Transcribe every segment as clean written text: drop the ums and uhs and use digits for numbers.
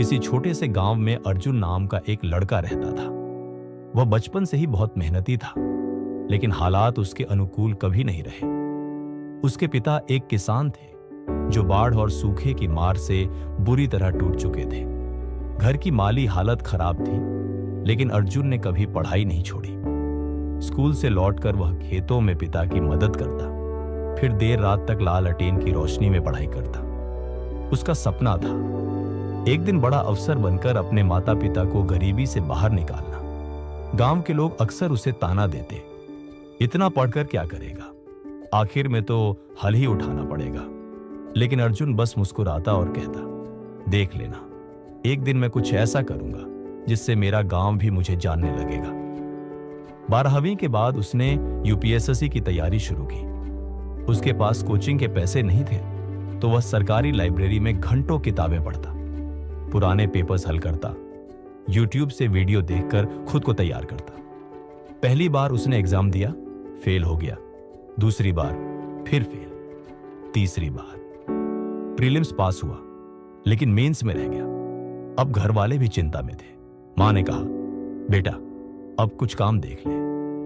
किसी छोटे से गांव में अर्जुन नाम का एक लड़का रहता था। वह बचपन से ही बहुत मेहनती था, लेकिन हालात उसके अनुकूल कभी नहीं रहे। उसके पिता एक किसान थे जो बाढ़ और सूखे की मार से बुरी तरह टूट चुके थे। घर की माली हालत खराब थी, लेकिन अर्जुन ने कभी पढ़ाई नहीं छोड़ी। स्कूल से लौटकर वह खेतों में पिता की मदद करता, फिर देर रात तक लालटेन की रोशनी में पढ़ाई करता। उसका सपना था एक दिन बड़ा अफसर बनकर अपने माता पिता को गरीबी से बाहर निकालना। गांव के लोग अक्सर उसे ताना देते, इतना पढ़कर क्या करेगा, आखिर में तो हल ही उठाना पड़ेगा। लेकिन अर्जुन बस मुस्कुराता और कहता, देख लेना, एक दिन मैं कुछ ऐसा करूंगा जिससे मेरा गांव भी मुझे जानने लगेगा। 12वीं के बाद उसने यूपीएससी की तैयारी शुरू की। उसके पास कोचिंग के पैसे नहीं थे, तो वह सरकारी लाइब्रेरी में घंटों किताबें पढ़ता, पुराने पेपर्स हल करता, यूट्यूब से वीडियो देखकर खुद को तैयार करता। पहली बार उसने एग्जाम दिया, फेल हो गया। दूसरी बार फिर फेल। तीसरी बार प्रीलिम्स पास हुआ, लेकिन मेंस में रह गया। अब घर वाले भी चिंता में थे। मां ने कहा, बेटा अब कुछ काम देख ले,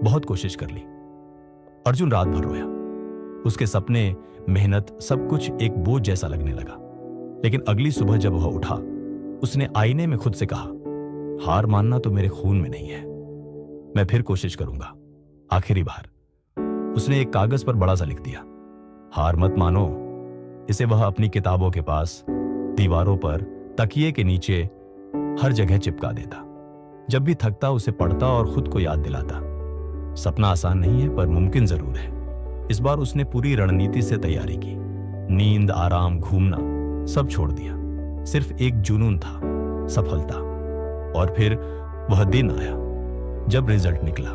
बहुत कोशिश कर ली। अर्जुन रात भर रोया। उसके सपने, मेहनत, सब कुछ एक बोझ जैसा लगने लगा। लेकिन अगली सुबह जब वह उठा, उसने आईने में खुद से कहा, हार मानना तो मेरे खून में नहीं है, मैं फिर कोशिश करूंगा, आखिरी बार। उसने एक कागज पर बड़ा सा लिख दिया, हार मत मानो। इसे वह अपनी किताबों के पास, दीवारों पर, तकिए के नीचे, हर जगह चिपका देता। जब भी थकता उसे पढ़ता और खुद को याद दिलाता, सपना आसान नहीं है पर मुमकिन जरूर है। इस बार उसने पूरी रणनीति से तैयारी की। नींद, आराम, घूमना सब छोड़ दिया। सिर्फ एक जुनून था, सफलता। और फिर वह दिन आया जब रिजल्ट निकला।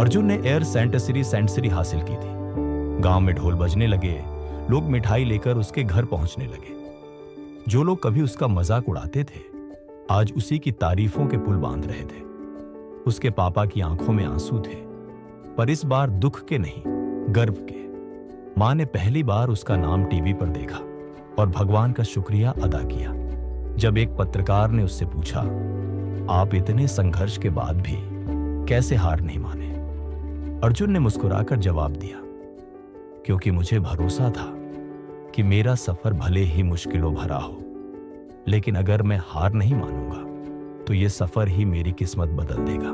अर्जुन ने एयर सेंटसरी हासिल की थी। गांव में ढोल बजने लगे, लोग मिठाई लेकर उसके घर पहुंचने लगे। जो लोग कभी उसका मजाक उड़ाते थे, आज उसी की तारीफों के पुल बांध रहे थे। उसके पापा की आंखों में आंसू थे, पर इस बार दुख के नहीं, गर्व के। मां ने पहली बार उसका नाम टीवी पर देखा और भगवान का शुक्रिया अदा किया। जब एक पत्रकार ने उससे पूछा, आप इतने संघर्ष के बाद भी कैसे हार नहीं माने? अर्जुन ने मुस्कुराकर जवाब दिया, क्योंकि मुझे भरोसा था कि मेरा सफर भले ही मुश्किलों भरा हो, लेकिन अगर मैं हार नहीं मानूंगा तो यह सफर ही मेरी किस्मत बदल देगा।